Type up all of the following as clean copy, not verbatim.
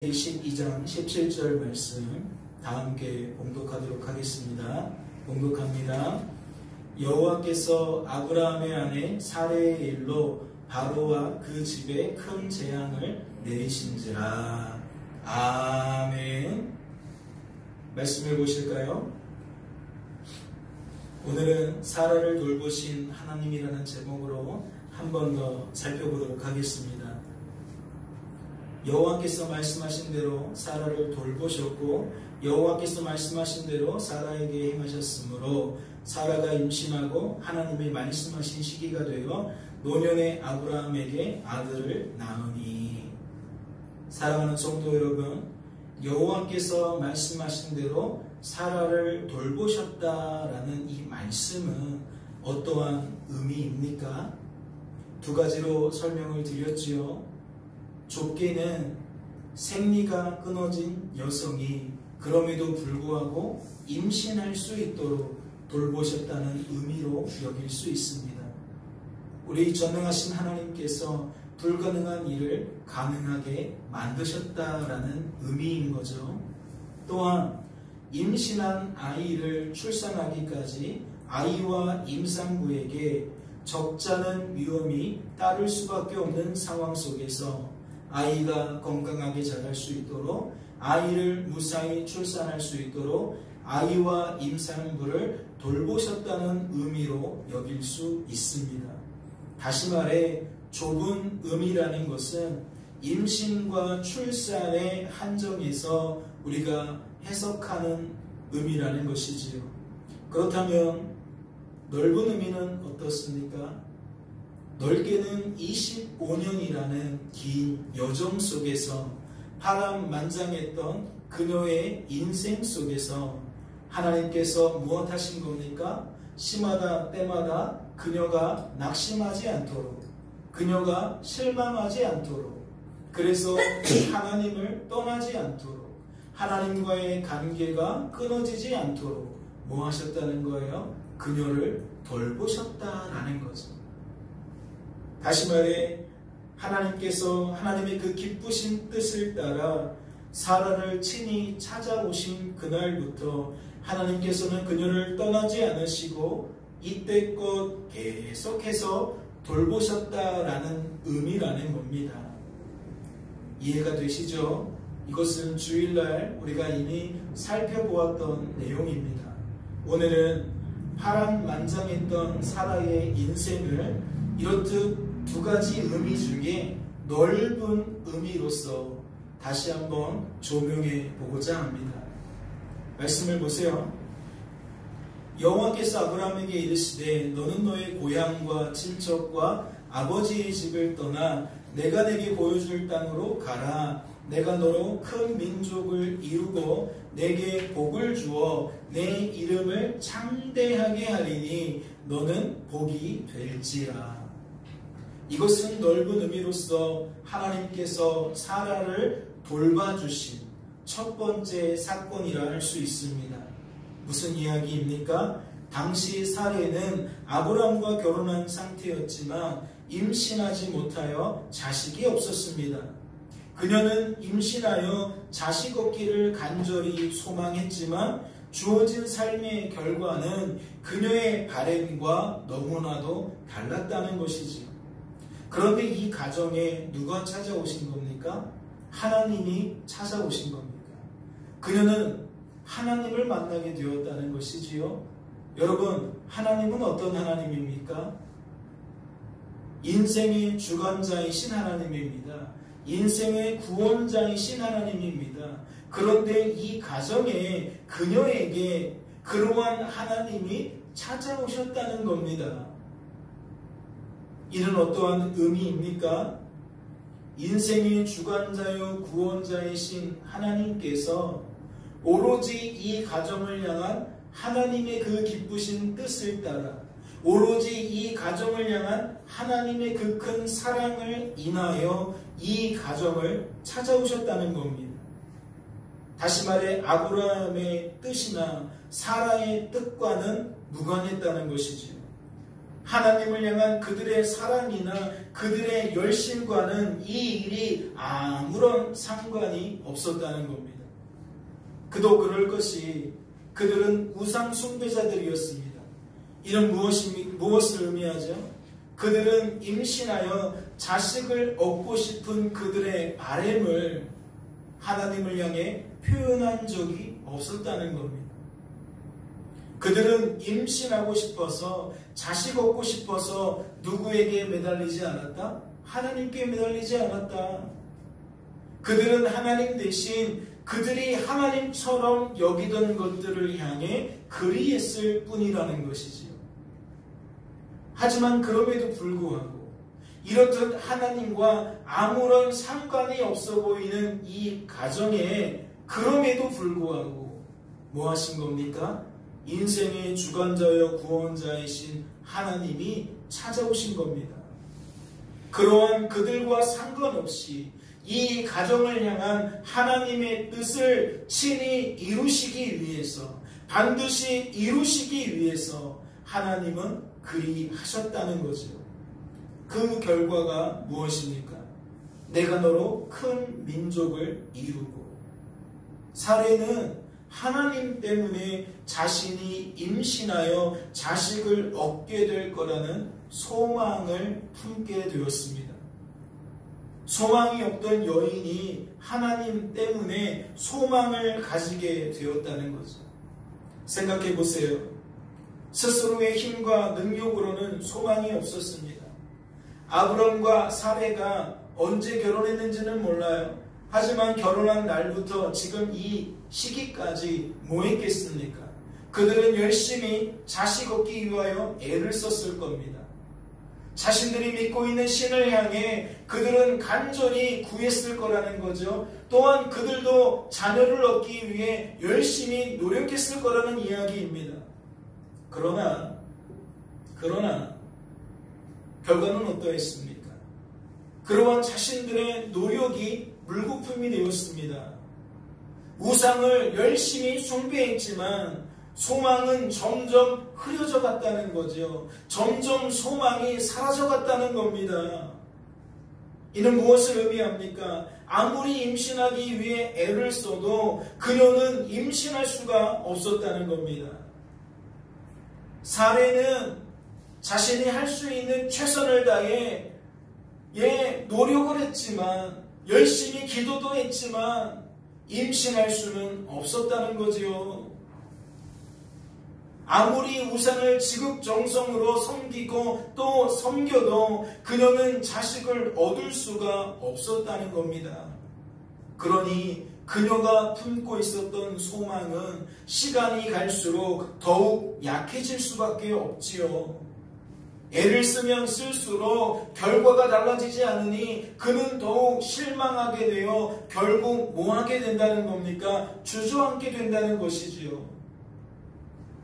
12장 17절 말씀 다 함께 봉독하도록 하겠습니다. 봉독합니다. 여호와께서 아브라함의 아내 사레의 일로 바로와 그 집에 큰 재앙을 내리신지라. 아멘. 말씀을 보실까요? 오늘은 사라를 돌보신 하나님이라는 제목으로 한 번 더 살펴보도록 하겠습니다. 여호와께서 말씀하신 대로 사라를 돌보셨고 여호와께서 말씀하신 대로 사라에게 행하셨으므로 사라가 임신하고 하나님이 말씀하신 시기가 되어 노년의 아브라함에게 아들을 낳으니. 사랑하는 성도 여러분, 여호와께서 말씀하신 대로 사라를 돌보셨다라는 이 말씀은 어떠한 의미입니까? 두 가지로 설명을 드렸지요. 좁게는 생리가 끊어진 여성이 그럼에도 불구하고 임신할 수 있도록 돌보셨다는 의미로 여길 수 있습니다. 우리 전능하신 하나님께서 불가능한 일을 가능하게 만드셨다라는 의미인 거죠. 또한 임신한 아이를 출산하기까지 아이와 임산부에게 적잖은 위험이 따를 수밖에 없는 상황 속에서 아이가 건강하게 자랄 수 있도록, 아이를 무사히 출산할 수 있도록 아이와 임산부를 돌보셨다는 의미로 여길 수 있습니다. 다시 말해 좁은 의미라는 것은 임신과 출산의 한정에서 우리가 해석하는 의미라는 것이지요. 그렇다면 넓은 의미는 어떻습니까? 넓게는 25년이라는 긴 여정 속에서 파란만장했던 그녀의 인생 속에서 하나님께서 무엇 하신 겁니까? 시마다 때마다 그녀가 낙심하지 않도록, 그녀가 실망하지 않도록, 그래서 하나님을 떠나지 않도록, 하나님과의 관계가 끊어지지 않도록 뭐 하셨다는 거예요? 그녀를 돌보셨다라는 거죠. 다시 말해 하나님께서 하나님의 그 기쁘신 뜻을 따라 사라를 친히 찾아오신 그날부터 하나님께서는 그녀를 떠나지 않으시고 이때껏 계속해서 돌보셨다라는 의미라는 겁니다. 이해가 되시죠? 이것은 주일날 우리가 이미 살펴보았던 내용입니다. 오늘은 파란만장했던 사라의 인생을 이렇듯 두 가지 의미 중에 넓은 의미로서 다시 한번 조명해 보고자 합니다. 말씀을 보세요. 여호와께서 아브라함에게 이르시되 너는 너의 고향과 친척과 아버지의 집을 떠나 내가 내게 보여줄 땅으로 가라. 내가 너로 큰 민족을 이루고 내게 복을 주어 내 이름을 창대하게 하리니 너는 복이 될지라. 이것은 넓은 의미로서 하나님께서 사라를 돌봐주신 첫 번째 사건이라 할 수 있습니다. 무슨 이야기입니까? 당시 사레는 아브라함과 결혼한 상태였지만 임신하지 못하여 자식이 없었습니다. 그녀는 임신하여 자식 얻기를 간절히 소망했지만 주어진 삶의 결과는 그녀의 바램과 너무나도 달랐다는 것이지요. 그런데 이 가정에 누가 찾아오신 겁니까? 하나님이 찾아오신 겁니다. 그녀는 하나님을 만나게 되었다는 것이지요. 여러분, 하나님은 어떤 하나님입니까? 인생의 주관자이신 하나님입니다. 인생의 구원자이신 하나님입니다. 그런데 이 가정에 그녀에게 그러한 하나님이 찾아오셨다는 겁니다. 이는 어떠한 의미입니까? 인생의 주관자요 구원자이신 하나님께서 오로지 이 가정을 향한 하나님의 그 기쁘신 뜻을 따라 오로지 이 가정을 향한 하나님의 그 큰 사랑을 인하여 이 가정을 찾아오셨다는 겁니다. 다시 말해 아브라함의 뜻이나 사라의 뜻과는 무관했다는 것이지요. 하나님을 향한 그들의 사랑이나 그들의 열심과는 이 일이 아무런 상관이 없었다는 겁니다. 그도 그럴 것이 그들은 우상 숭배자들이었습니다. 이는 무엇을 의미하죠? 그들은 임신하여 자식을 얻고 싶은 그들의 바램을 하나님을 향해 표현한 적이 없었다는 겁니다. 그들은 임신하고 싶어서 자식 얻고 싶어서 누구에게 매달리지 않았다? 하나님께 매달리지 않았다. 그들은 하나님 대신 그들이 하나님처럼 여기던 것들을 향해 그리했을 뿐이라는 것이지요. 하지만 그럼에도 불구하고 이렇듯 하나님과 아무런 상관이 없어 보이는 이 가정에 그럼에도 불구하고 뭐 하신 겁니까? 인생의 주관자여 구원자이신 하나님이 찾아오신 겁니다. 그러한 그들과 상관없이 이 가정을 향한 하나님의 뜻을 친히 이루시기 위해서, 반드시 이루시기 위해서 하나님은 그리하셨다는 거죠. 그 결과가 무엇입니까? 내가 너로 큰 민족을 이루고. 사례는 하나님 때문에 자신이 임신하여 자식을 얻게 될 거라는 소망을 품게 되었습니다. 소망이 없던 여인이 하나님 때문에 소망을 가지게 되었다는 거죠. 생각해 보세요. 스스로의 힘과 능력으로는 소망이 없었습니다. 아브람과 사레가 언제 결혼했는지는 몰라요. 하지만 결혼한 날부터 지금 이 시기까지 뭐 했겠습니까? 그들은 열심히 자식 얻기 위하여 애를 썼을 겁니다. 자신들이 믿고 있는 신을 향해 그들은 간절히 구했을 거라는 거죠. 또한 그들도 자녀를 얻기 위해 열심히 노력했을 거라는 이야기입니다. 그러나 결과는 어떠했습니까? 그러한 자신들의 노력이 물거품이 되었습니다. 우상을 열심히 숭배했지만 소망은 점점 흐려져 갔다는 거죠. 점점 소망이 사라져 갔다는 겁니다. 이는 무엇을 의미합니까? 아무리 임신하기 위해 애를 써도 그녀는 임신할 수가 없었다는 겁니다. 사례는 자신이 할 수 있는 최선을 다해 노력을 했지만, 열심히 기도도 했지만 임신할 수는 없었다는 거지요. 아무리 우상을 지극정성으로 섬기고 또 섬겨도 그녀는 자식을 얻을 수가 없었다는 겁니다. 그러니 그녀가 품고 있었던 소망은 시간이 갈수록 더욱 약해질 수밖에 없지요. 애를 쓰면 쓸수록 결과가 달라지지 않으니 그는 더욱 실망하게 되어 결국 뭐 하게 된다는 겁니까? 주저앉게 된다는 것이지요.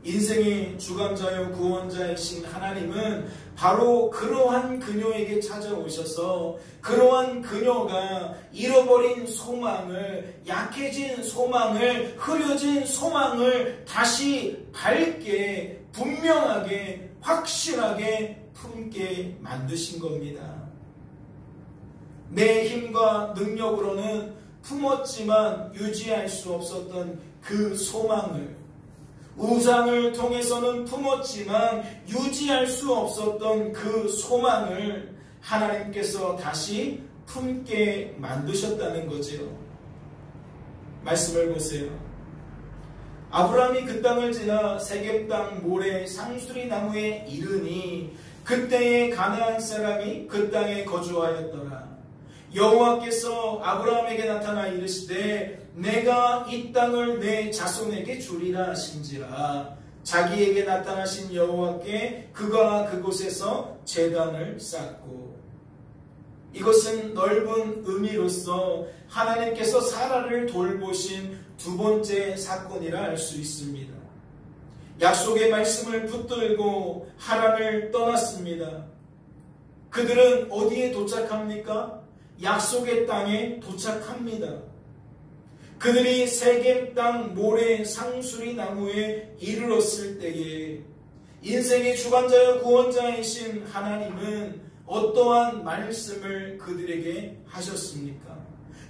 인생의 주관자요 구원자이신 하나님은 바로 그러한 그녀에게 찾아오셔서 그러한 그녀가 잃어버린 소망을, 약해진 소망을, 흐려진 소망을 다시 밝게, 분명하게, 확실하게 품게 만드신 겁니다. 내 힘과 능력으로는 품었지만 유지할 수 없었던 그 소망을, 우상을 통해서는 품었지만 유지할 수 없었던 그 소망을 하나님께서 다시 품게 만드셨다는 거지요. 말씀을 보세요. 아브라함이 그 땅을 지나 세겜 땅 모래 상수리 나무에 이르니 그때에 가나안 사람이 그 땅에 거주하였더라. 여호와께서 아브라함에게 나타나 이르시되 내가 이 땅을 내 자손에게 주리라 하신지라. 자기에게 나타나신 여호와께 그가 그곳에서 제단을 쌓고. 이것은 넓은 의미로서 하나님께서 사라를 돌보신 두 번째 사건이라 할 수 있습니다. 약속의 말씀을 붙들고 하란을 떠났습니다. 그들은 어디에 도착합니까? 약속의 땅에 도착합니다. 그들이 세겜 땅 모래 상수리 나무에 이르렀을 때에 인생의 주관자여 구원자이신 하나님은 어떠한 말씀을 그들에게 하셨습니까?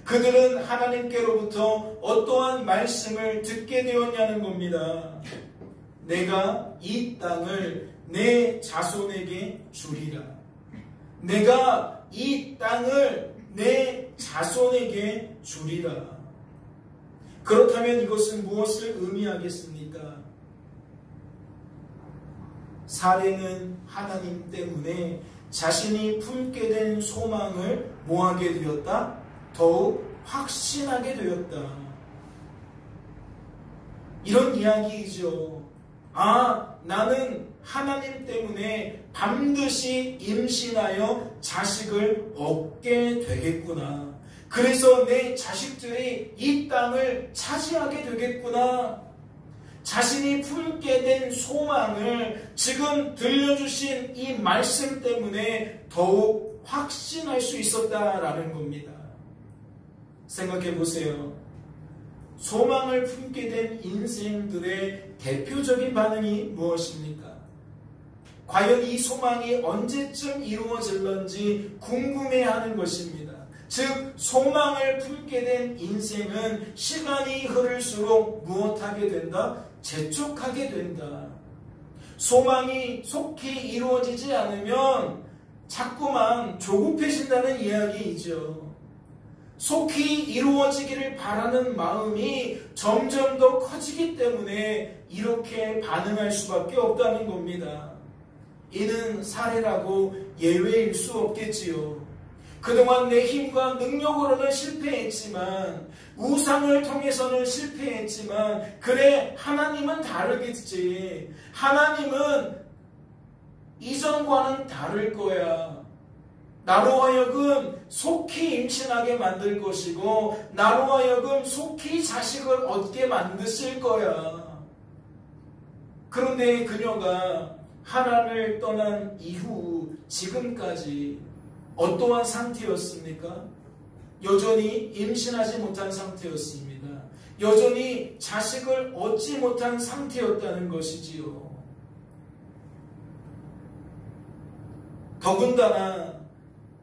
그들은 하나님께로부터 어떠한 말씀을 듣게 되었냐는 겁니다. 내가 이 땅을 내 자손에게 주리라. 내가 이 땅을 내 자손에게 주리라. 그렇다면 이것은 무엇을 의미하겠습니까? 사례는 하나님 때문에 자신이 품게 된 소망을 뭐하게 되었다? 더욱 확신하게 되었다. 이런 이야기이죠. 나는 하나님 때문에 반드시 임신하여 자식을 얻게 되겠구나. 그래서 내 자식들이 이 땅을 차지하게 되겠구나. 자신이 품게 된 소망을 지금 들려주신 이 말씀 때문에 더욱 확신할 수 있었다라는 겁니다. 생각해 보세요. 소망을 품게 된 인생들의 대표적인 반응이 무엇입니까? 과연 이 소망이 언제쯤 이루어질런지 궁금해하는 것입니다. 즉 소망을 품게 된 인생은 시간이 흐를수록 무엇하게 된다? 재촉하게 된다. 소망이 속히 이루어지지 않으면 자꾸만 조급해진다는 이야기이죠. 속히 이루어지기를 바라는 마음이 점점 더 커지기 때문에 이렇게 반응할 수밖에 없다는 겁니다. 이는 사례라고 예외일 수 없겠지요. 그동안 내 힘과 능력으로는 실패했지만, 우상을 통해서는 실패했지만, 그래 하나님은 다르겠지. 하나님은 이전과는 다를 거야. 나로 하여금 속히 임신하게 만들 것이고 나로 하여금 속히 자식을 얻게 만드실 거야. 그런데 그녀가 하나님을 떠난 이후 지금까지 어떠한 상태였습니까? 여전히 임신하지 못한 상태였습니다. 여전히 자식을 얻지 못한 상태였다는 것이지요. 더군다나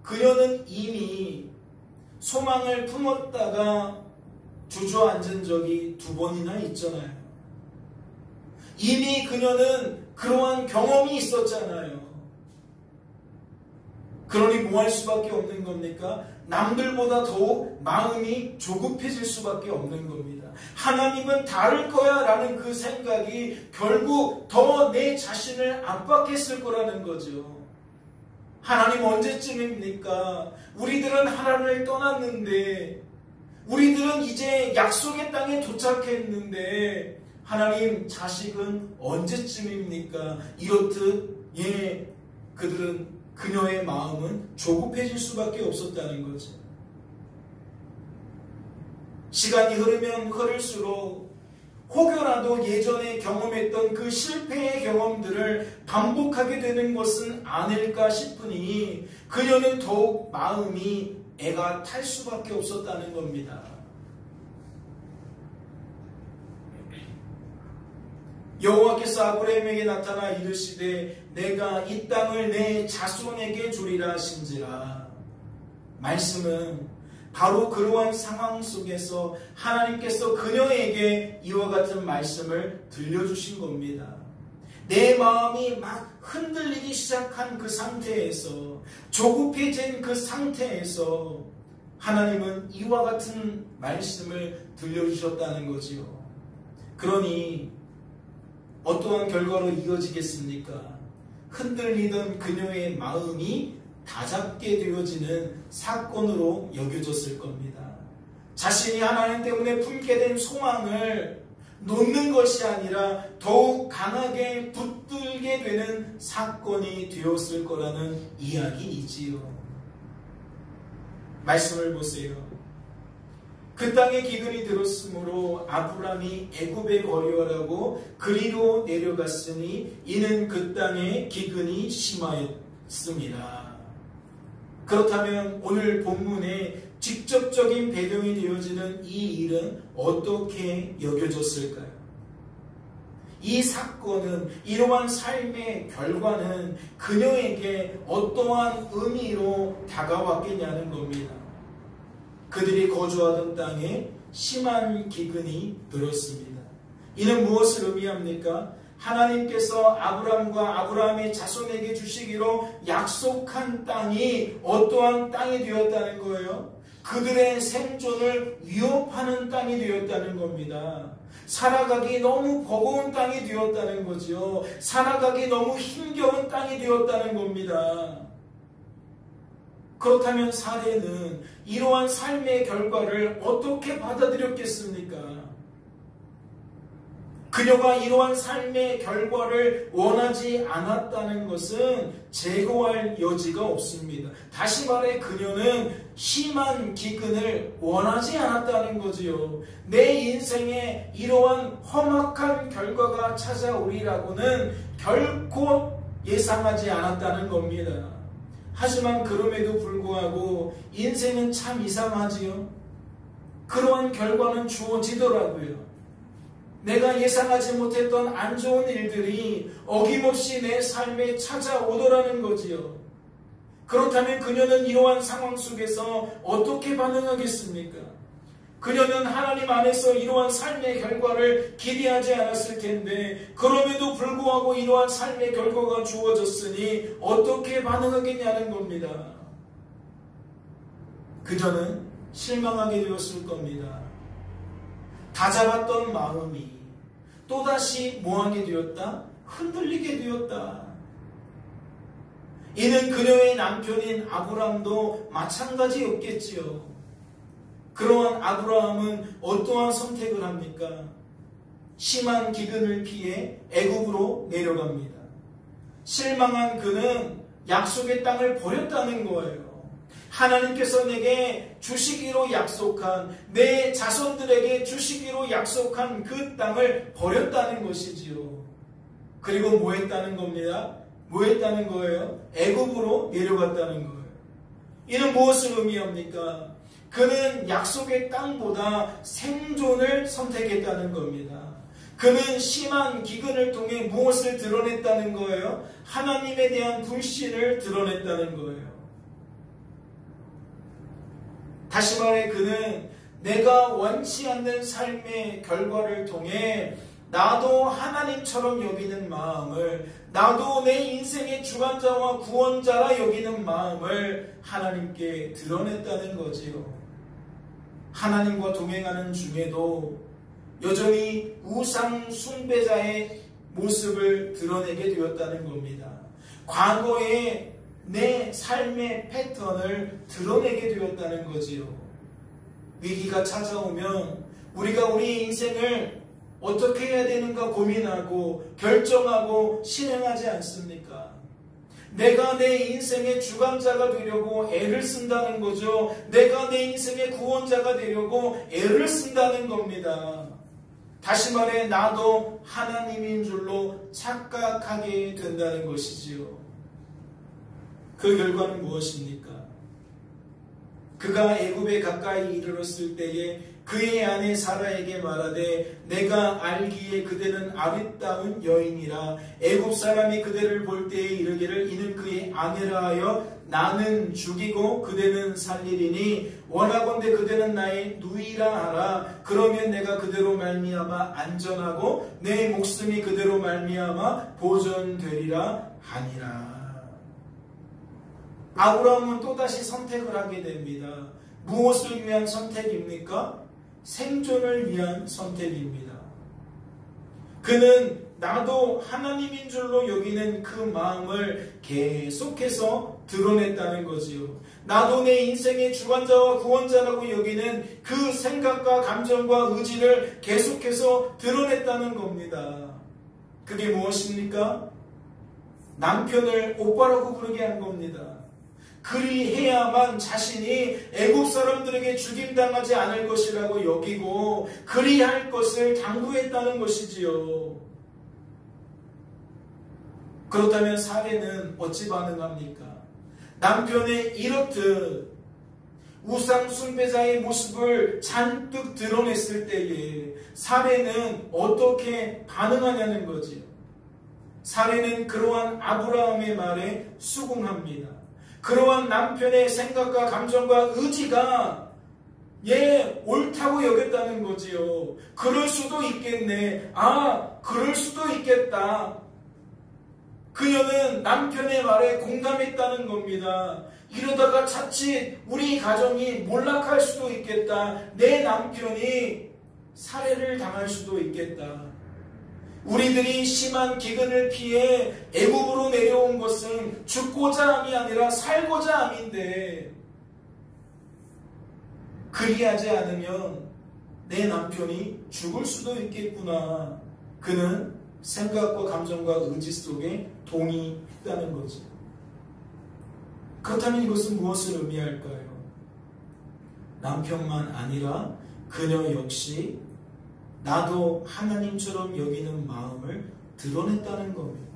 그녀는 이미 소망을 품었다가 주저앉은 적이 2번이나 있잖아요. 이미 그녀는 그러한 경험이 있었잖아요. 그러니 뭐 할 수밖에 없는 겁니까? 남들보다 더욱 마음이 조급해질 수밖에 없는 겁니다. 하나님은 다를 거야 라는 그 생각이 결국 더 내 자신을 압박했을 거라는 거죠. 하나님 언제쯤입니까? 우리들은 하나님을 떠났는데, 우리들은 이제 약속의 땅에 도착했는데 하나님 자식은 언제쯤입니까? 이렇듯 그녀의 마음은 조급해질 수밖에 없었다는 거죠. 시간이 흐르면 흐를수록 혹여라도 예전에 경험했던 그 실패의 경험들을 반복하게 되는 것은 아닐까 싶으니 그녀는 더욱 마음이 애가 탈 수밖에 없었다는 겁니다. 여호와께서 아브라함에게 나타나 이르시되 내가 이 땅을 내 자손에게 주리라 하신지라. 말씀은 바로 그러한 상황 속에서 하나님께서 그녀에게 이와 같은 말씀을 들려주신 겁니다. 내 마음이 막 흔들리기 시작한 그 상태에서, 조급해진 그 상태에서 하나님은 이와 같은 말씀을 들려주셨다는 거지요. 그러니 어떠한 결과로 이어지겠습니까? 흔들리던 그녀의 마음이 다잡게 되어지는 사건으로 여겨졌을 겁니다. 자신이 하나님 때문에 품게 된 소망을 놓는 것이 아니라 더욱 강하게 붙들게 되는 사건이 되었을 거라는 이야기이지요. 말씀을 보세요. 그 땅에 기근이 들었으므로 아브람이 애굽에 거류하라고 그리로 내려갔으니 이는 그 땅에 기근이 심하였습니다. 그렇다면 오늘 본문에 직접적인 배경이 되어지는 이 일은 어떻게 여겨졌을까요? 이 사건은, 이러한 삶의 결과는 그녀에게 어떠한 의미로 다가왔겠냐는 겁니다. 그들이 거주하던 땅에 심한 기근이 들었습니다. 이는 무엇을 의미합니까? 하나님께서 아브라함과 아브라함의 자손에게 주시기로 약속한 땅이 어떠한 땅이 되었다는 거예요? 그들의 생존을 위협하는 땅이 되었다는 겁니다. 살아가기 너무 버거운 땅이 되었다는 거죠. 살아가기 너무 힘겨운 땅이 되었다는 겁니다. 그렇다면 사례는 이러한 삶의 결과를 어떻게 받아들였겠습니까? 그녀가 이러한 삶의 결과를 원하지 않았다는 것은 제거할 여지가 없습니다. 다시 말해 그녀는 심한 기근을 원하지 않았다는 거지요. 내 인생에 이러한 험악한 결과가 찾아오리라고는 결코 예상하지 않았다는 겁니다. 하지만 그럼에도 불구하고 인생은 참 이상하지요. 그러한 결과는 주어지더라고요. 내가 예상하지 못했던 안 좋은 일들이 어김없이 내 삶에 찾아오더라는 거지요. 그렇다면 그녀는 이러한 상황 속에서 어떻게 반응하겠습니까? 그녀는 하나님 안에서 이러한 삶의 결과를 기대하지 않았을 텐데 그럼에도 불구하고 이러한 삶의 결과가 주어졌으니 어떻게 반응하겠냐는 겁니다. 그녀는 실망하게 되었을 겁니다. 다잡았던 마음이 또다시 뭐하게 되었다? 흔들리게 되었다. 이는 그녀의 남편인 아브라함도 마찬가지였겠지요. 그러한 아브라함은 어떠한 선택을 합니까? 심한 기근을 피해 애굽으로 내려갑니다. 실망한 그는 약속의 땅을 버렸다는 거예요. 하나님께서 내게 주시기로 약속한, 내 자손들에게 주시기로 약속한 그 땅을 버렸다는 것이지요. 그리고 뭐 했다는 겁니다? 뭐 했다는 거예요? 애굽으로 내려갔다는 거예요. 이는 무엇을 의미합니까? 그는 약속의 땅보다 생존을 선택했다는 겁니다. 그는 심한 기근을 통해 무엇을 드러냈다는 거예요? 하나님에 대한 불신을 드러냈다는 거예요. 다시 말해 그는 내가 원치 않는 삶의 결과를 통해 나도 하나님처럼 여기는 마음을, 나도 내 인생의 주관자와 구원자라 여기는 마음을 하나님께 드러냈다는 거지요. 하나님과 동행하는 중에도 여전히 우상 숭배자의 모습을 드러내게 되었다는 겁니다. 과거에 내 삶의 패턴을 드러내게 되었다는 거지요. 위기가 찾아오면 우리가 우리 인생을 어떻게 해야 되는가 고민하고 결정하고 실행하지 않습니까? 내가 내 인생의 주관자가 되려고 애를 쓴다는 거죠. 내가 내 인생의 구원자가 되려고 애를 쓴다는 겁니다. 다시 말해 나도 하나님인 줄로 착각하게 된다는 것이지요. 그 결과는 무엇입니까? 그가 애굽에 가까이 이르렀을 때에 그의 아내 사라에게 말하되 내가 알기에 그대는 아름다운 여인이라 애굽 사람이 그대를 볼 때에 이르기를 이는 그의 아내라 하여 나는 죽이고 그대는 살리리니 원하건대 그대는 나의 누이라 하라. 그러면 내가 그대로 말미암아 안전하고 내 목숨이 그대로 말미암아 보존되리라 하니라. 아브라함은 또다시 선택을 하게 됩니다. 무엇을 위한 선택입니까? 생존을 위한 선택입니다. 그는 나도 하나님인 줄로 여기는 그 마음을 계속해서 드러냈다는 거지요. 나도 내 인생의 주관자와 구원자라고 여기는 그 생각과 감정과 의지를 계속해서 드러냈다는 겁니다. 그게 무엇입니까? 남편을 오빠라고 부르게 한 겁니다. 그리해야만 자신이 애굽 사람들에게 죽임당하지 않을 것이라고 여기고 그리할 것을 당부했다는 것이지요. 그렇다면 사례는 어찌 반응합니까? 남편의 이렇듯 우상 숭배자의 모습을 잔뜩 드러냈을 때에 사례는 어떻게 반응하냐는 거지요. 사례는 그러한 아브라함의 말에 수긍합니다. 그러한 남편의 생각과 감정과 의지가 옳다고 여겼다는 거지요. 그럴 수도 있겠네. 그럴 수도 있겠다. 그녀는 남편의 말에 공감했다는 겁니다. 이러다가 자칫 우리 가정이 몰락할 수도 있겠다. 내 남편이 살해를 당할 수도 있겠다. 우리들이 심한 기근을 피해 애굽으로 내려온 것은 죽고자 함이 아니라 살고자 함인데, 그리하지 않으면 내 남편이 죽을 수도 있겠구나. 그는 생각과 감정과 의지 속에 동의했다는 거죠. 그렇다면 이것은 무엇을 의미할까요? 남편만 아니라 그녀 역시 나도 하나님처럼 여기는 마음을 드러냈다는 겁니다.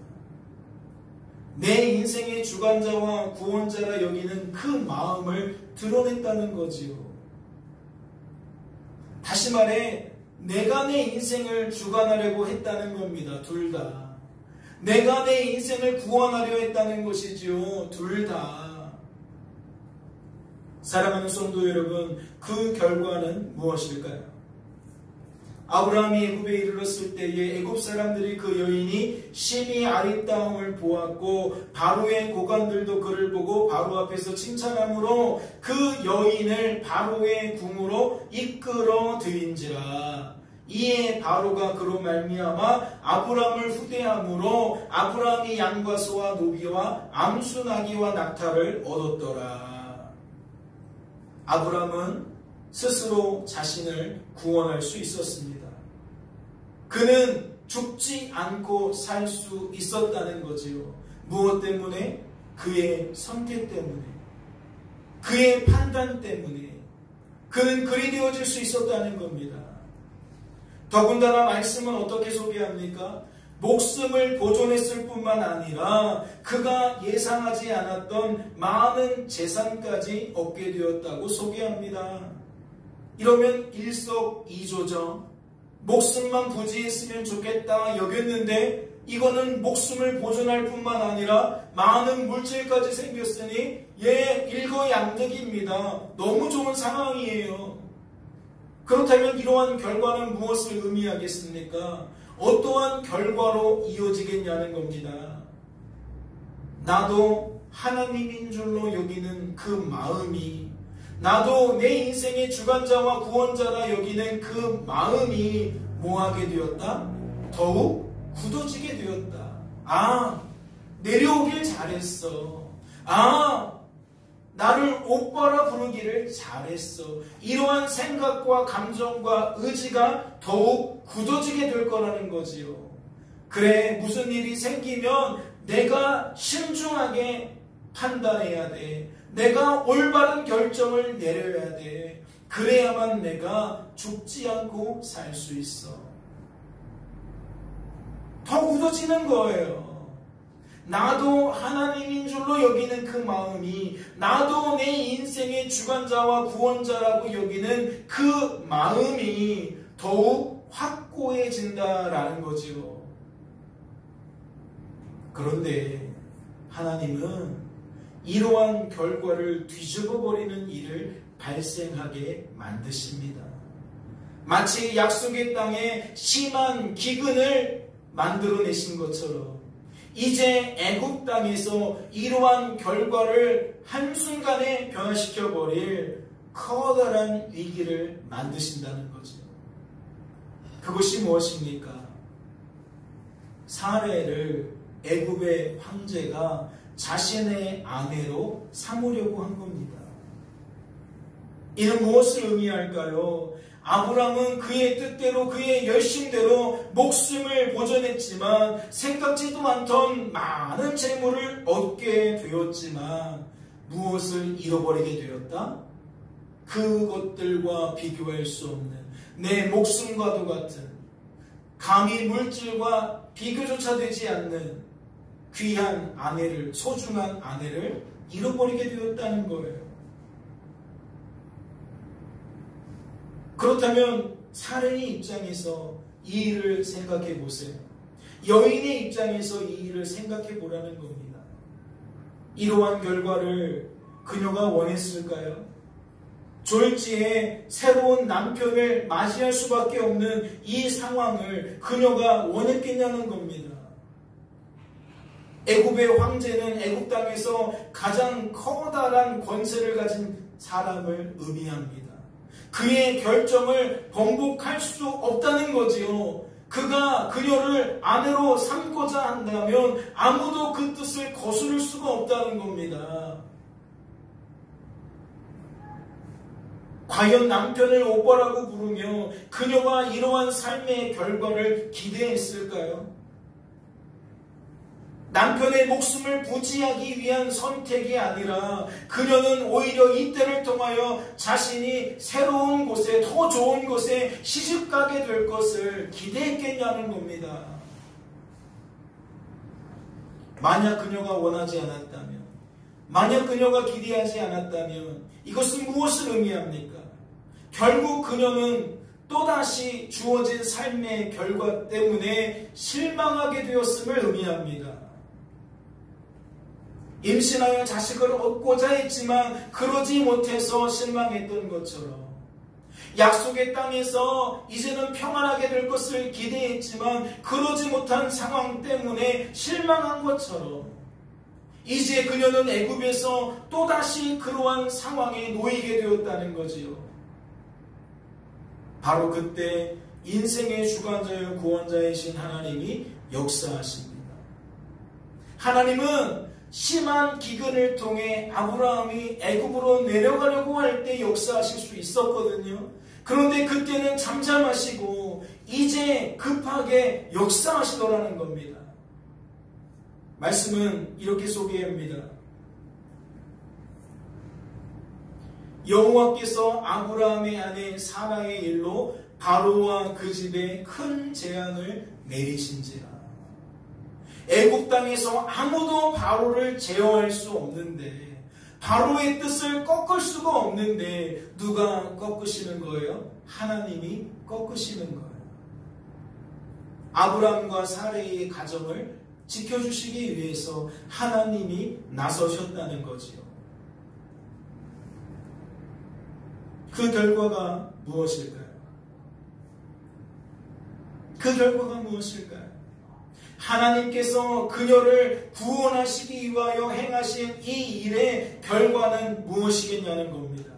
내 인생의 주관자와 구원자라 여기는 그 마음을 드러냈다는 거지요. 다시 말해, 내가 내 인생을 주관하려고 했다는 겁니다. 둘 다. 내가 내 인생을 구원하려 했다는 것이지요. 둘 다. 사랑하는 성도 여러분, 그 결과는 무엇일까요? 아브라함이 애굽에 이르렀을 때에 애굽 사람들이 그 여인이 심히 아리따움을 보았고 바로의 고관들도 그를 보고 바로 앞에서 칭찬함으로 그 여인을 바로의 궁으로 이끌어 들인지라. 이에 바로가 그로 말미암아 아브라함을 후대함으로 아브라함이 양과 소와 노비와 암수 나귀와 낙타를 얻었더라. 아브라함은 스스로 자신을 구원할 수 있었습니다. 그는 죽지 않고 살 수 있었다는 거지요. 무엇 때문에? 그의 선택 때문에, 그의 판단 때문에 그는 그리 되어질 수 있었다는 겁니다. 더군다나 말씀은 어떻게 소개합니까? 목숨을 보존했을 뿐만 아니라 그가 예상하지 않았던 많은 재산까지 얻게 되었다고 소개합니다. 이러면 일석이조죠. 목숨만 부지했으면 좋겠다 여겼는데 이거는 목숨을 보존할 뿐만 아니라 많은 물질까지 생겼으니 일거양득입니다. 너무 좋은 상황이에요. 그렇다면 이러한 결과는 무엇을 의미하겠습니까? 어떠한 결과로 이어지겠냐는 겁니다. 나도 하나님인 줄로 여기는 그 마음이, 나도 내 인생의 주관자와 구원자라 여기는 그 마음이 뭐하게 되었다? 더욱 굳어지게 되었다. 내려오길 잘했어. 나를 오빠라 부르기를 잘했어. 이러한 생각과 감정과 의지가 더욱 굳어지게 될 거라는 거지요. 그래, 무슨 일이 생기면 내가 신중하게 판단해야 돼. 내가 올바른 결정을 내려야 돼. 그래야만 내가 죽지 않고 살 수 있어. 더 굳어지는 거예요. 나도 하나님인 줄로 여기는 그 마음이, 나도 내 인생의 주관자와 구원자라고 여기는 그 마음이 더욱 확고해진다라는 거지요. 그런데 하나님은 이러한 결과를 뒤집어버리는 일을 발생하게 만드십니다. 마치 약속의 땅에 심한 기근을 만들어내신 것처럼 이제 애굽 땅에서 이러한 결과를 한순간에 변화시켜버릴 커다란 위기를 만드신다는 거죠. 그것이 무엇입니까? 사례를 애굽의 황제가 자신의 아내로 삼으려고 한 겁니다. 이는 무엇을 의미할까요? 아브라함은 그의 뜻대로 그의 열심대로 목숨을 보존했지만 생각지도 않던 많은 재물을 얻게 되었지만 무엇을 잃어버리게 되었다? 그것들과 비교할 수 없는 내 목숨과도 같은 감히 물질과 비교조차 되지 않는 귀한 아내를, 소중한 아내를 잃어버리게 되었다는 거예요. 그렇다면 사례의 입장에서 이 일을 생각해 보세요. 여인의 입장에서 이 일을 생각해 보라는 겁니다. 이러한 결과를 그녀가 원했을까요? 졸지에 새로운 남편을 맞이할 수밖에 없는 이 상황을 그녀가 원했겠냐는 겁니다. 애굽의 황제는 애굽 땅에서 가장 커다란 권세를 가진 사람을 의미합니다. 그의 결정을 번복할 수 없다는 거지요. 그가 그녀를 아내로 삼고자 한다면 아무도 그 뜻을 거스를 수가 없다는 겁니다. 과연 남편을 오빠라고 부르며 그녀가 이러한 삶의 결과를 기대했을까요? 남편의 목숨을 부지하기 위한 선택이 아니라 그녀는 오히려 이때를 통하여 자신이 새로운 곳에, 더 좋은 곳에 시집가게 될 것을 기대했겠냐는 겁니다. 만약 그녀가 원하지 않았다면, 만약 그녀가 기대하지 않았다면 이것은 무엇을 의미합니까? 결국 그녀는 또다시 주어진 삶의 결과 때문에 실망하게 되었음을 의미합니다. 임신하여 자식을 얻고자 했지만 그러지 못해서 실망했던 것처럼, 약속의 땅에서 이제는 평안하게 될 것을 기대했지만 그러지 못한 상황 때문에 실망한 것처럼, 이제 그녀는 애굽에서 또다시 그러한 상황에 놓이게 되었다는 거지요. 바로 그때 인생의 주관자여 구원자이신 하나님이 역사하십니다. 하나님은 심한 기근을 통해 아브라함이 애굽으로 내려가려고 할 때 역사하실 수 있었거든요. 그런데 그때는 잠잠하시고 이제 급하게 역사하시더라는 겁니다. 말씀은 이렇게 소개합니다. 여호와께서 아브라함의 아내 사라의 일로 바로와 그 집에 큰 재앙을 내리신지라. 애굽 땅에서 아무도 바로를 제어할 수 없는데, 바로의 뜻을 꺾을 수가 없는데 누가 꺾으시는 거예요? 하나님이 꺾으시는 거예요. 아브라함과 사레의 가정을 지켜주시기 위해서 하나님이 나서셨다는 거지요. 그 결과가 무엇일까요? 그 결과가 무엇일까요? 하나님께서 그녀를 구원하시기 위하여 행하신 이 일의 결과는 무엇이겠냐는 겁니다.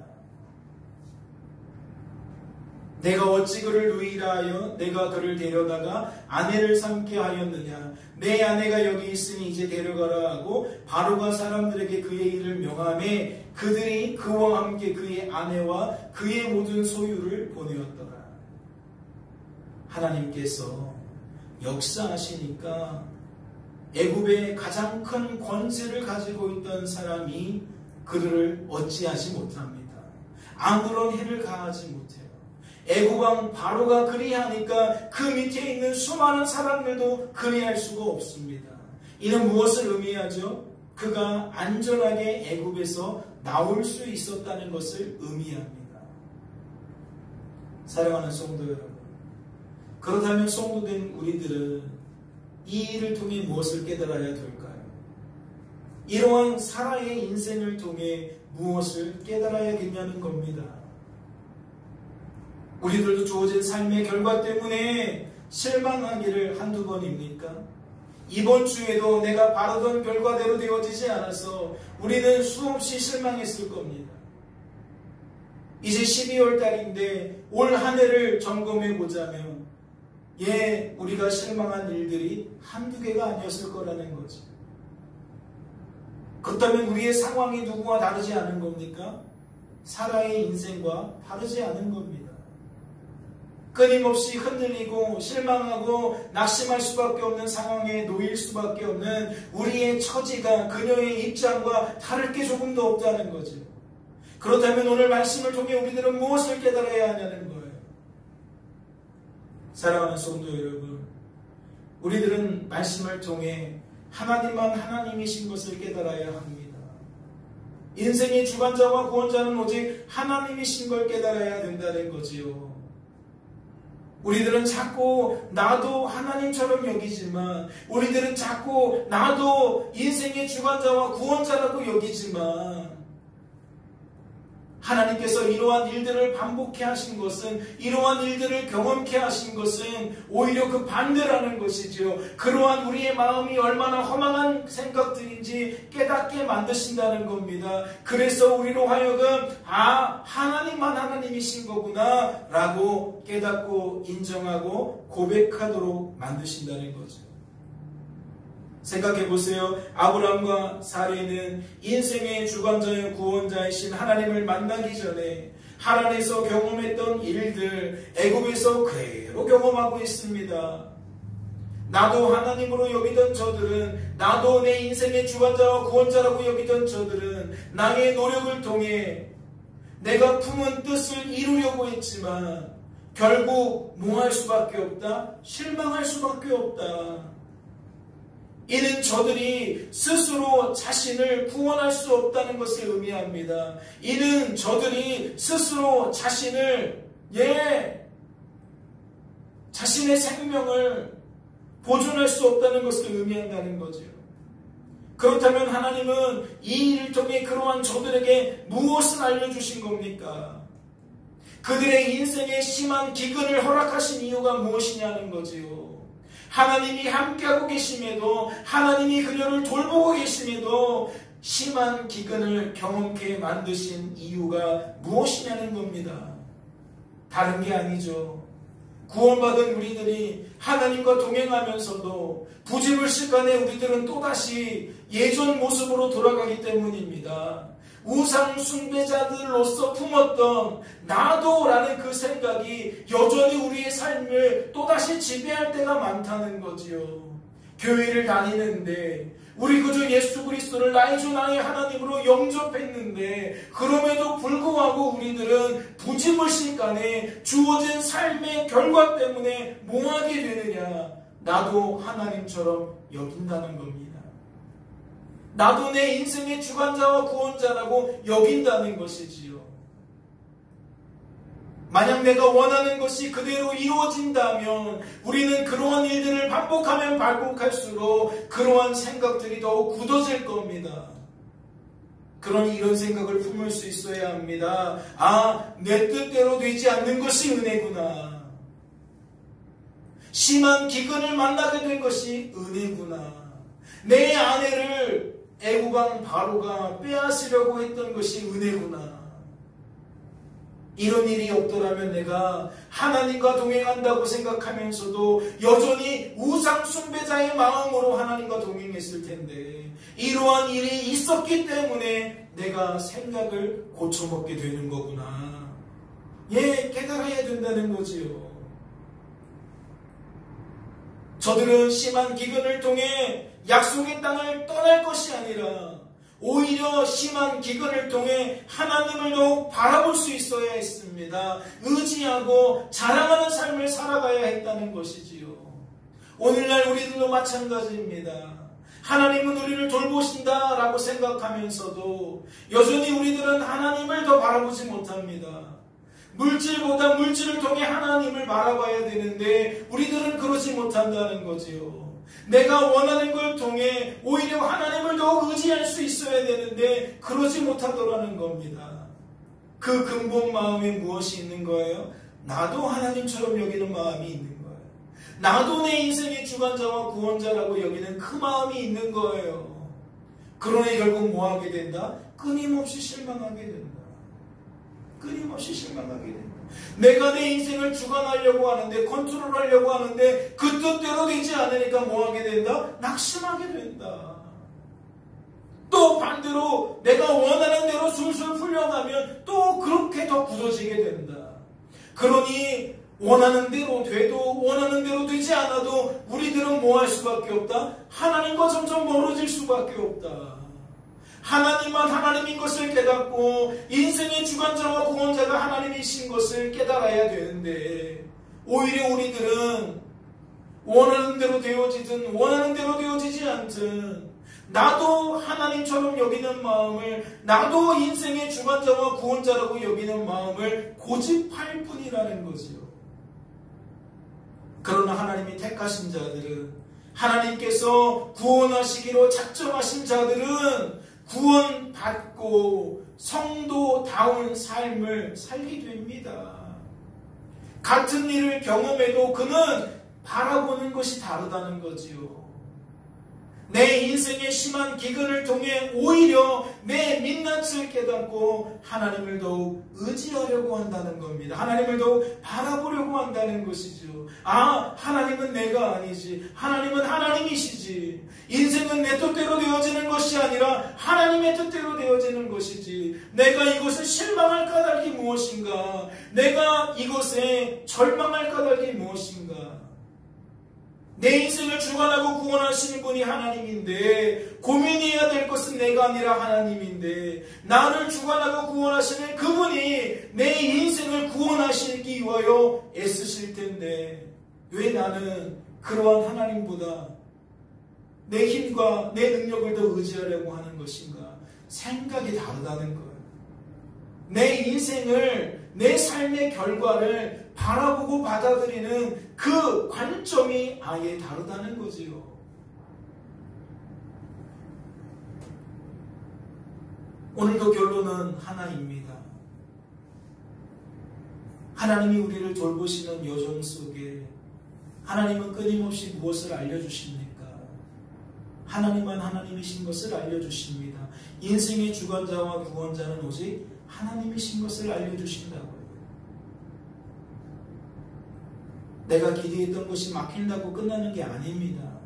내가 어찌 그를 누이라 하여 내가 그를 데려다가 아내를 삼게 하였느냐. 내 아내가 여기 있으니 이제 데려가라 하고 바로가 사람들에게 그의 일을 명하매 그들이 그와 함께 그의 아내와 그의 모든 소유를 보내었더라. 하나님께서 역사하시니까 애굽의 가장 큰 권세를 가지고 있던 사람이 그들을 어찌하지 못합니다. 아무런 해를 가하지 못해요. 애굽왕 바로가 그리하니까 그 밑에 있는 수많은 사람들도 그리할 수가 없습니다. 이는 무엇을 의미하죠? 그가 안전하게 애굽에서 나올 수 있었다는 것을 의미합니다. 사랑하는 성도 여러분, 그렇다면 성도된 우리들은 이 일을 통해 무엇을 깨달아야 될까요? 이러한 사라의 인생을 통해 무엇을 깨달아야겠냐는 겁니다. 우리들도 주어진 삶의 결과 때문에 실망하기를 한두 번입니까? 이번 주에도 내가 바라던 결과대로 되어지지 않아서 우리는 수없이 실망했을 겁니다. 이제 12월 달인데 올 한 해를 점검해 보자면 우리가 실망한 일들이 한두 개가 아니었을 거라는 거죠. 그렇다면 우리의 상황이 누구와 다르지 않은 겁니까? 사라의 인생과 다르지 않은 겁니다. 끊임없이 흔들리고 실망하고 낙심할 수밖에 없는 상황에 놓일 수밖에 없는 우리의 처지가 그녀의 입장과 다를 게 조금도 없다는 거죠. 그렇다면 오늘 말씀을 통해 우리들은 무엇을 깨달아야 하냐는 거예요. 사랑하는 성도 여러분, 우리들은 말씀을 통해 하나님만 하나님이신 것을 깨달아야 합니다. 인생의 주관자와 구원자는 오직 하나님이신 걸 깨달아야 된다는 거지요. 우리들은 자꾸 나도 하나님처럼 여기지만, 우리들은 자꾸 나도 인생의 주관자와 구원자라고 여기지만, 하나님께서 이러한 일들을 반복해 하신 것은, 이러한 일들을 경험케 하신 것은 오히려 그 반대라는 것이지요. 그러한 우리의 마음이 얼마나 허망한 생각들인지 깨닫게 만드신다는 겁니다. 그래서 우리로 하여금 하나님만 하나님이신 거구나 라고 깨닫고 인정하고 고백하도록 만드신다는 거죠. 생각해 보세요. 아브라함과 사레는 인생의 주관자여 구원자이신 하나님을 만나기 전에 하란에서 경험했던 일들, 애굽에서 그대로 경험하고 있습니다. 나도 하나님으로 여기던 저들은, 나도 내 인생의 주관자와 구원자라고 여기던 저들은 나의 노력을 통해 내가 품은 뜻을 이루려고 했지만 결국 뭐할 수밖에 없다? 실망할 수밖에 없다. 이는 저들이 스스로 자신을 구원할 수 없다는 것을 의미합니다. 이는 저들이 스스로 자신을, 자신의 생명을 보존할 수 없다는 것을 의미한다는 거죠. 그렇다면 하나님은 이 일을 통해 그러한 저들에게 무엇을 알려주신 겁니까? 그들의 인생에 심한 기근을 허락하신 이유가 무엇이냐는 거지요. 하나님이 함께하고 계심에도, 하나님이 그녀를 돌보고 계심에도 심한 기근을 경험케 만드신 이유가 무엇이냐는 겁니다. 다른 게 아니죠. 구원받은 우리들이 하나님과 동행하면서도 부지불식간에 우리들은 또다시 예전 모습으로 돌아가기 때문입니다. 우상 숭배자들로서 품었던 나도라는 그 생각이 여전히 우리의 삶을 또다시 지배할 때가 많다는 거지요. 교회를 다니는데 우리 그저 예수 그리스도를 나의 주 나의 하나님으로 영접했는데 그럼에도 불구하고 우리들은 부지불식간에 주어진 삶의 결과 때문에 뭐하게 되느냐? 나도 하나님처럼 여긴다는 겁니다. 나도 내 인생의 주관자와 구원자라고 여긴다는 것이지요. 만약 내가 원하는 것이 그대로 이루어진다면 우리는 그러한 일들을 반복하면 반복할수록 그러한 생각들이 더욱 굳어질 겁니다. 그러니 이런 생각을 품을 수 있어야 합니다. 내 뜻대로 되지 않는 것이 은혜구나. 심한 기근을 만나게 된 것이 은혜구나. 내 아내를 애국왕 바로가 빼앗으려고 했던 것이 은혜구나. 이런 일이 없더라면 내가 하나님과 동행한다고 생각하면서도 여전히 우상 숭배자의 마음으로 하나님과 동행했을 텐데 이러한 일이 있었기 때문에 내가 생각을 고쳐먹게 되는 거구나. 깨달아야 된다는 거지요. 저들은 심한 기근을 통해 약속의 땅을 떠날 것이 아니라 오히려 심한 기근을 통해 하나님을 더욱 바라볼 수 있어야 했습니다. 의지하고 자랑하는 삶을 살아가야 했다는 것이지요. 오늘날 우리들도 마찬가지입니다. 하나님은 우리를 돌보신다라고 생각하면서도 여전히 우리들은 하나님을 더 바라보지 못합니다. 물질보다 물질을 통해 하나님을 바라봐야 되는데 우리들은 그러지 못한다는 거지요. 내가 원하는 걸 통해 오히려 하나님을 더 의지할 수 있어야 되는데 그러지 못하더라는 겁니다. 그 근본 마음에 무엇이 있는 거예요? 나도 하나님처럼 여기는 마음이 있는 거예요. 나도 내 인생의 주관자와 구원자라고 여기는 그 마음이 있는 거예요. 그러니 결국 뭐하게 된다? 끊임없이 실망하게 된다. 끊임없이 실망하게 된다. 내가 내 인생을 주관하려고 하는데 컨트롤하려고 하는데 그 뜻대로 되지 않으니까 뭐하게 된다? 낙심하게 된다. 또 반대로 내가 원하는 대로 술술 풀려가면 또 그렇게 더 굳어지게 된다. 그러니 원하는 대로 돼도 원하는 대로 되지 않아도 우리들은 뭐 할 수밖에 없다? 하나님과 점점 멀어질 수밖에 없다. 하나님만 하나님인 것을 깨닫고 인생의 주관자와 구원자가 하나님이신 것을 깨달아야 되는데 오히려 우리들은 원하는 대로 되어지든 원하는 대로 되어지지 않든 나도 하나님처럼 여기는 마음을, 나도 인생의 주관자와 구원자라고 여기는 마음을 고집할 뿐이라는 거지요. 그러나 하나님이 택하신 자들은, 하나님께서 구원하시기로 작정하신 자들은 구원받고 성도다운 삶을 살게 됩니다. 같은 일을 경험해도 그는 바라보는 것이 다르다는 거지요. 내 인생의 심한 기근을 통해 오히려 내 민낯을 깨닫고 하나님을 더욱 의지하려고 한다는 겁니다. 하나님을 더욱 바라보려고 한다는 것이죠. 아, 하나님은 내가 아니지. 하나님은 하나님이시지. 인생은 내 뜻대로 되어지는 것이 아니라 하나님의 뜻대로 되어지는 것이지. 내가 이것을 실망할 까닭이 무엇인가? 내가 이것에 절망할 까닭이 무엇인가? 내 인생을 주관하고 구원하시는 분이 하나님인데, 고민해야 될 것은 내가 아니라 하나님인데, 나를 주관하고 구원하시는 그분이 내 인생을 구원하시기 위하여 애쓰실 텐데, 왜 나는 그러한 하나님보다 내 힘과 내 능력을 더 의지하려고 하는 것인가? 생각이 다르다는 거예요. 내 인생을, 내 삶의 결과를 바라보고 받아들이는 그 관점이 아예 다르다는 거지요. 오늘도 결론은 하나입니다. 하나님이 우리를 돌보시는 여정 속에 하나님은 끊임없이 무엇을 알려주십니까? 하나님만 하나님이신 것을 알려주십니다. 인생의 주관자와 구원자는 오직 하나님이신 것을 알려주신다고요. 내가 기대했던 것이 막힌다고 끝나는 게 아닙니다.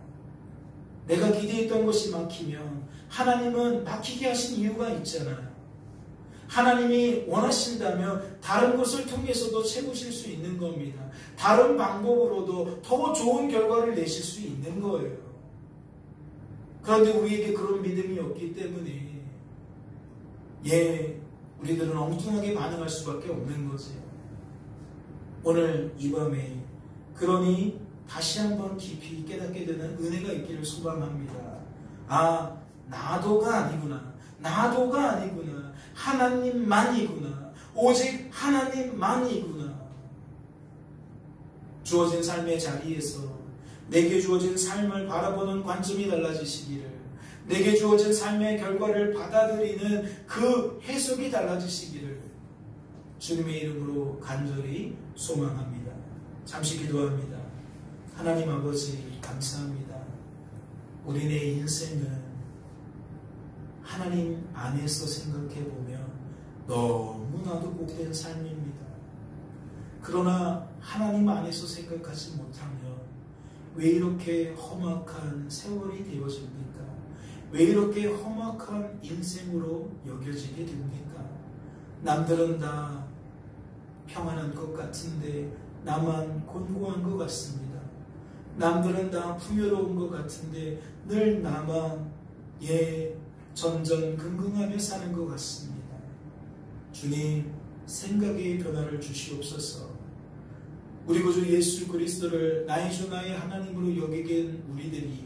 내가 기대했던 것이 막히면 하나님은 막히게 하신 이유가 있잖아요. 하나님이 원하신다면 다른 것을 통해서도 채우실 수 있는 겁니다. 다른 방법으로도 더 좋은 결과를 내실 수 있는 거예요. 그런데 우리에게 그런 믿음이 없기 때문에 우리들은 엉뚱하게 반응할 수밖에 없는 거죠. 오늘 이 밤에 그러니 다시 한번 깊이 깨닫게 되는 은혜가 있기를 소망합니다. 아, 나도가 아니구나. 나도가 아니구나. 하나님만이구나. 오직 하나님만이구나. 주어진 삶의 자리에서 내게 주어진 삶을 바라보는 관점이 달라지시기를, 내게 주어진 삶의 결과를 받아들이는 그 해석이 달라지시기를 주님의 이름으로 간절히 소망합니다. 잠시 기도합니다. 하나님 아버지, 감사합니다. 우리의 인생은 하나님 안에서 생각해보면 너무나도 복된 삶입니다. 그러나 하나님 안에서 생각하지 못하면 왜 이렇게 험악한 세월이 되어집니까? 왜 이렇게 험악한 인생으로 여겨지게 됩니까? 남들은 다 평안한 것 같은데 나만 곤고한 것 같습니다. 남들은 다 풍요로운 것 같은데 늘 나만 전전긍긍하며 사는 것 같습니다. 주님, 생각의 변화를 주시옵소서. 우리 구주 예수 그리스도를 나의 주 나의 하나님으로 여기게 우리들이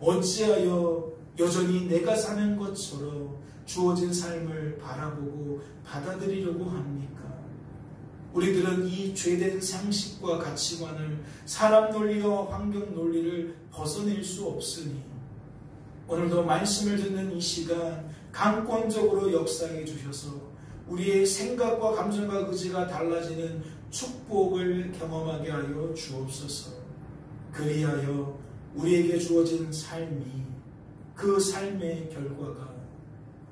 어찌하여 여전히 내가 사는 것처럼 주어진 삶을 바라보고 받아들이려고 합니까? 우리들은 이 죄된 상식과 가치관을, 사람 논리와 환경 논리를 벗어낼 수 없으니 오늘도 말씀을 듣는 이 시간 강권적으로 역사해 주셔서 우리의 생각과 감정과 의지가 달라지는 축복을 경험하게 하여 주옵소서. 그리하여 우리에게 주어진 삶이, 그 삶의 결과가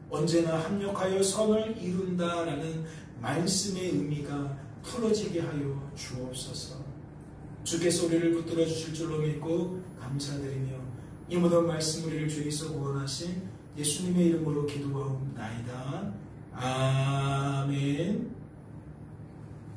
언제나 합력하여 선을 이룬다라는 말씀의 의미가 풀어지게 하여 주옵소서. 주께서 우리를 붙들어 주실 줄로 믿고 감사드리며 이 모든 말씀 우리를 주에서 구원하신 예수님의 이름으로 기도하옵나이다.